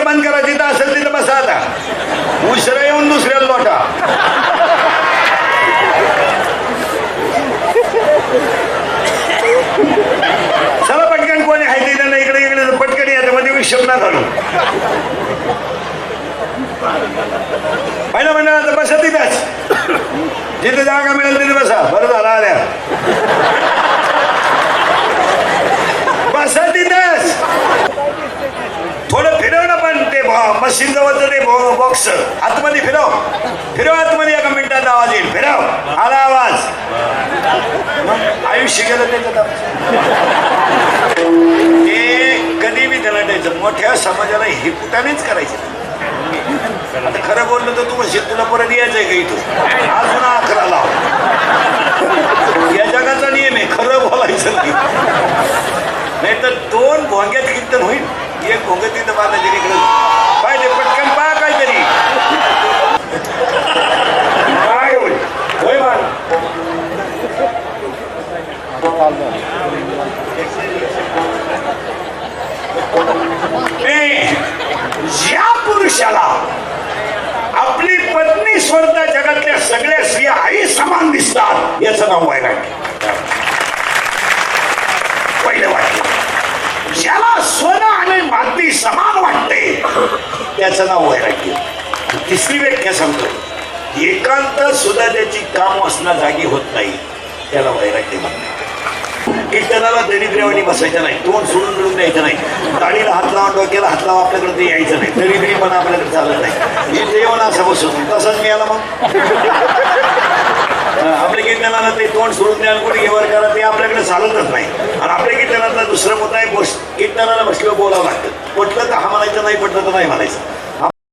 बंद करा, जिथं असेल तिथं बसा. आता उशिरा येऊन दुसऱ्याला लोटा. चला पटकन, कोणी आहे तिथं नाही, इकडे इकडे पटकन येतं मध्ये विषम ना घालू. पहिला म्हणलं आता बसा तिथंच, जिथे जागा मिळेल तिथे बसा. बरं झालं आल्या, बसा तिथंच. थोडं फिरव ना, पण ते मशीन जवळचं ते बॉक्स आतमध्ये फिरव, फिरव आतमध्ये. एका मिनिटात आवाज येईल. फिरव, आला आवाज. आयुष्य गेलं त्याच्यात. ते कधी बी त्याला द्यायचं. मोठ्या समाजाला हे कुठानेच करायचं. आता खरं बोललं तर तू म्हणशील तुला परत यायचंय का इथं, अजून 11 लाव. या जगाचा नियम आहे, खरं बोलायचं नाही तर 2 भोंग्यात कीर्तन होईल. एक भोंग तिथं बांधायचे इकडं पाहिजे. पटकन पहा काहीतरी काय होईल. होय मान ज्या पुरुषाला आपली पत्नी सोडता जगातल्या सगळ्या स्त्रिया आई समान दिसतात, याचं नाव वैराग्य. पहिलं वाक्य. ज्याला सोनं आणि माती समान वाटते, त्याचं नाव वैराग्य. तिसरी व्याख्या सांगतो. एकांत सुद्धा त्याची काम वासना जागी होत नाही, त्याला वैराग्य म्हणतात. कीर्तनाला दरिद्र्यावानी बसायचं नाही, तोंड सोडून मिळून द्यायचं नाही, गाडीला हात लावा, डोक्याला हात लावा, आपल्याकडे ते यायचं नाही. दरिद्री पण आपल्याकडे चालत नाही. मी जेवण असं बसवतो, तसंच मिळाला मग. आपल्या कीर्तनाला ते तोंड सोडून द्या, कुठे घेवर करा, ते आपल्याकडे चालतच नाही. आणि आपल्या कीर्तनातला दुसरं मुद्दा आहे, कीर्तनाला बसल्यावर बोलावं लागतं. पटलं तर हा म्हणायचं, नाही पटलं तर नाही म्हणायचं.